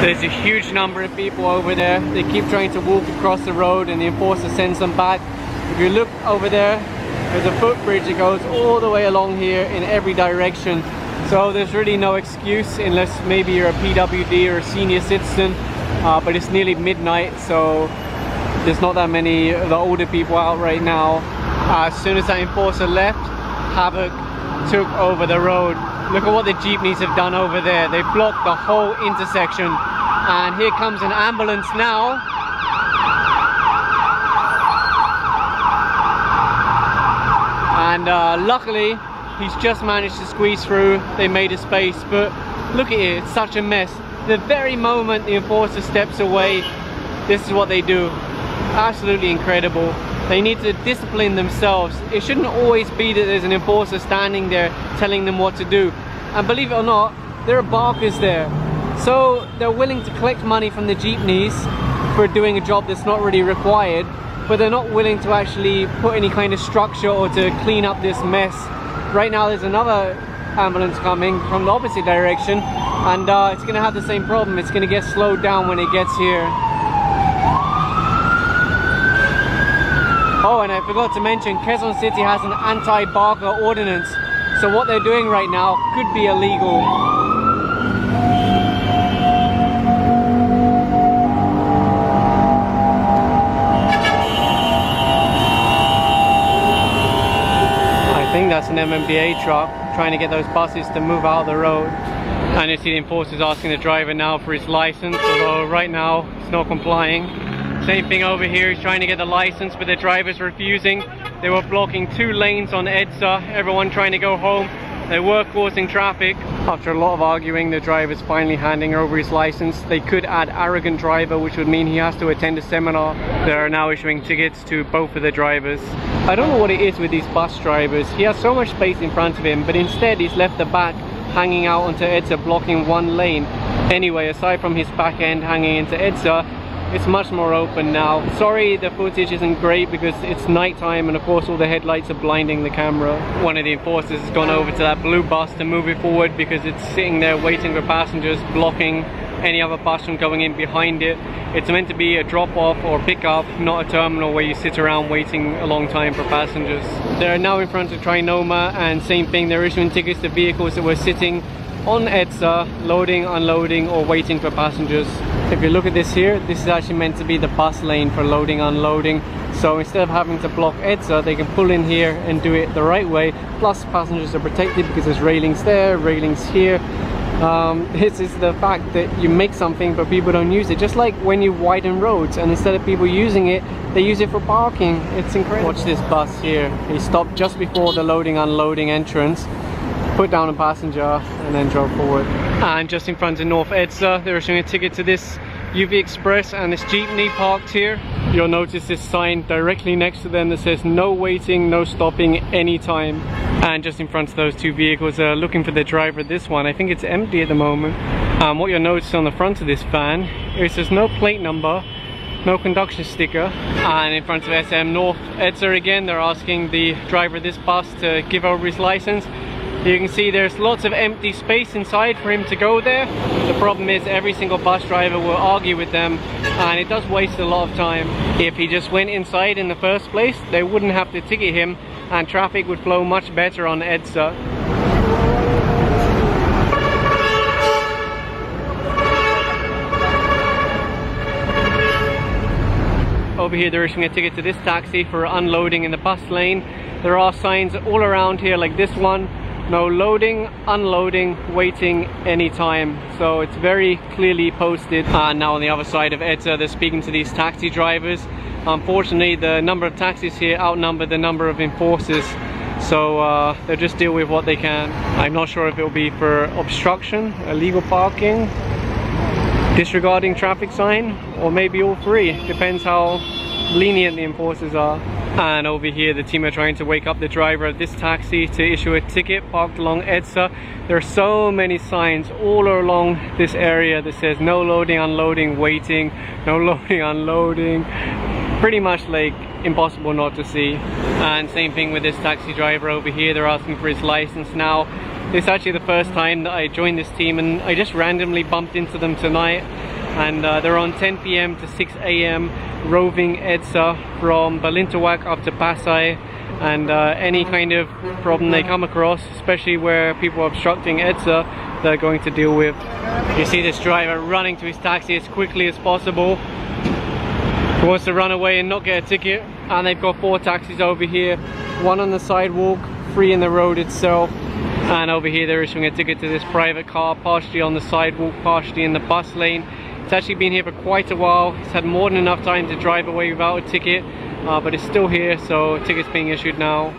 There's a huge number of people over there. They keep trying to walk across the road and the enforcer sends them back. If you look over there, there's a footbridge that goes all the way along here in every direction. So there's really no excuse unless maybe you're a PWD or a senior citizen. But it's nearly midnight, so there's not that many of the older people out right now. As soon as that enforcer left, havoc took over the road. Look at what the jeepneys have done over there. They've blocked the whole intersection. And here comes an ambulance now. And luckily, he's just managed to squeeze through. They made a space, but look at it, it's such a mess. The very moment the enforcer steps away, this is what they do. Absolutely incredible. They need to discipline themselves. It shouldn't always be that there's an enforcer standing there telling them what to do. And believe it or not, there are barkers there. So they're willing to collect money from the jeepneys for doing a job that's not really required, but they're not willing to actually put any kind of structure or to clean up this mess. Right now there's another ambulance coming from the opposite direction, and it's going to have the same problem. It's going to get slowed down when it gets here. Oh, and I forgot to mention, Quezon City has an anti-barker ordinance. So what they're doing right now could be illegal. I think that's an MMDA truck trying to get those buses to move out of the road. And you see the enforcer's asking the driver now for his license, although right now he's not complying. Same thing over here, he's trying to get the license, but the driver's refusing. They were blocking 2 lanes on EDSA, everyone trying to go home. They were causing traffic. After a lot of arguing, the driver's finally handing over his license. They could add arrogant driver, which would mean he has to attend a seminar. They are now issuing tickets to both of the drivers. I don't know what it is with these bus drivers. He has so much space in front of him, but instead he's left the back hanging out onto EDSA, blocking 1 lane. Anyway, aside from his back end hanging into EDSA, it's much more open now. Sorry the footage isn't great because it's nighttime and of course all the headlights are blinding the camera. One of the enforcers has gone over to that blue bus to move it forward because it's sitting there waiting for passengers, blocking any other bus from going in behind it. It's meant to be a drop-off or pick-up, not a terminal where you sit around waiting a long time for passengers. They're now in front of Trinoma, and same thing, they're issuing tickets to vehicles that were sitting on EDSA, loading, unloading, or waiting for passengers. If you look at this here, this is actually meant to be the bus lane for loading, unloading. So instead of having to block EDSA, they can pull in here and do it the right way. Plus passengers are protected because there's railings there, railings here. This is the fact that you make something but people don't use it. Just like when you widen roads and instead of people using it, they use it for parking. It's incredible. Watch this bus here. He stopped just before the loading, unloading entrance, put down a passenger and then drove forward. And just in front of North EDSA, they're issuing a ticket to this UV Express and this jeepney parked here. You'll notice this sign directly next to them that says no waiting, no stopping anytime. And just in front of those 2 vehicles, looking for the driver of this one. I think it's empty at the moment. What you'll notice on the front of this van, it says no plate number, no conduction sticker. And in front of SM North EDSA again, they're asking the driver of this bus to give over his license. You can see there's lots of empty space inside for him to go there. The problem is every single bus driver will argue with them and it does waste a lot of time. If he just went inside in the first place, they wouldn't have to ticket him and traffic would flow much better on EDSA. Over here they're issuing a ticket to this taxi for unloading in the bus lane. There are signs all around here like this one. No loading, unloading, waiting anytime. So it's very clearly posted. And now on the other side of EDSA, they're speaking to these taxi drivers. Unfortunately, the number of taxis here outnumber the number of enforcers. So they'll just deal with what they can. I'm not sure if it'll be for obstruction, illegal parking, disregarding traffic sign, or maybe all 3. Depends how lenient the enforcers are. And over here the team are trying to wake up the driver of this taxi to issue a ticket parked along EDSA. There are so many signs all along this area that says no loading, unloading, waiting, no loading, unloading. Pretty much like impossible not to see. And same thing with this taxi driver over here, they're asking for his license now. It's actually the first time that I joined this team and I just randomly bumped into them tonight. and they're on 10 p.m. to 6 a.m. roving EDSA from Balintawak up to Pasay, and any kind of problem they come across, especially where people are obstructing EDSA, they're going to deal with. You see this driver running to his taxi as quickly as possible. He wants to run away and not get a ticket, and they've got 4 taxis over here, 1 on the sidewalk, 3 in the road itself, and over here they're issuing a ticket to this private car, partially on the sidewalk, partially in the bus lane. It's actually been here for quite a while. It's had more than enough time to drive away without a ticket, but it's still here, so a ticket's being issued now.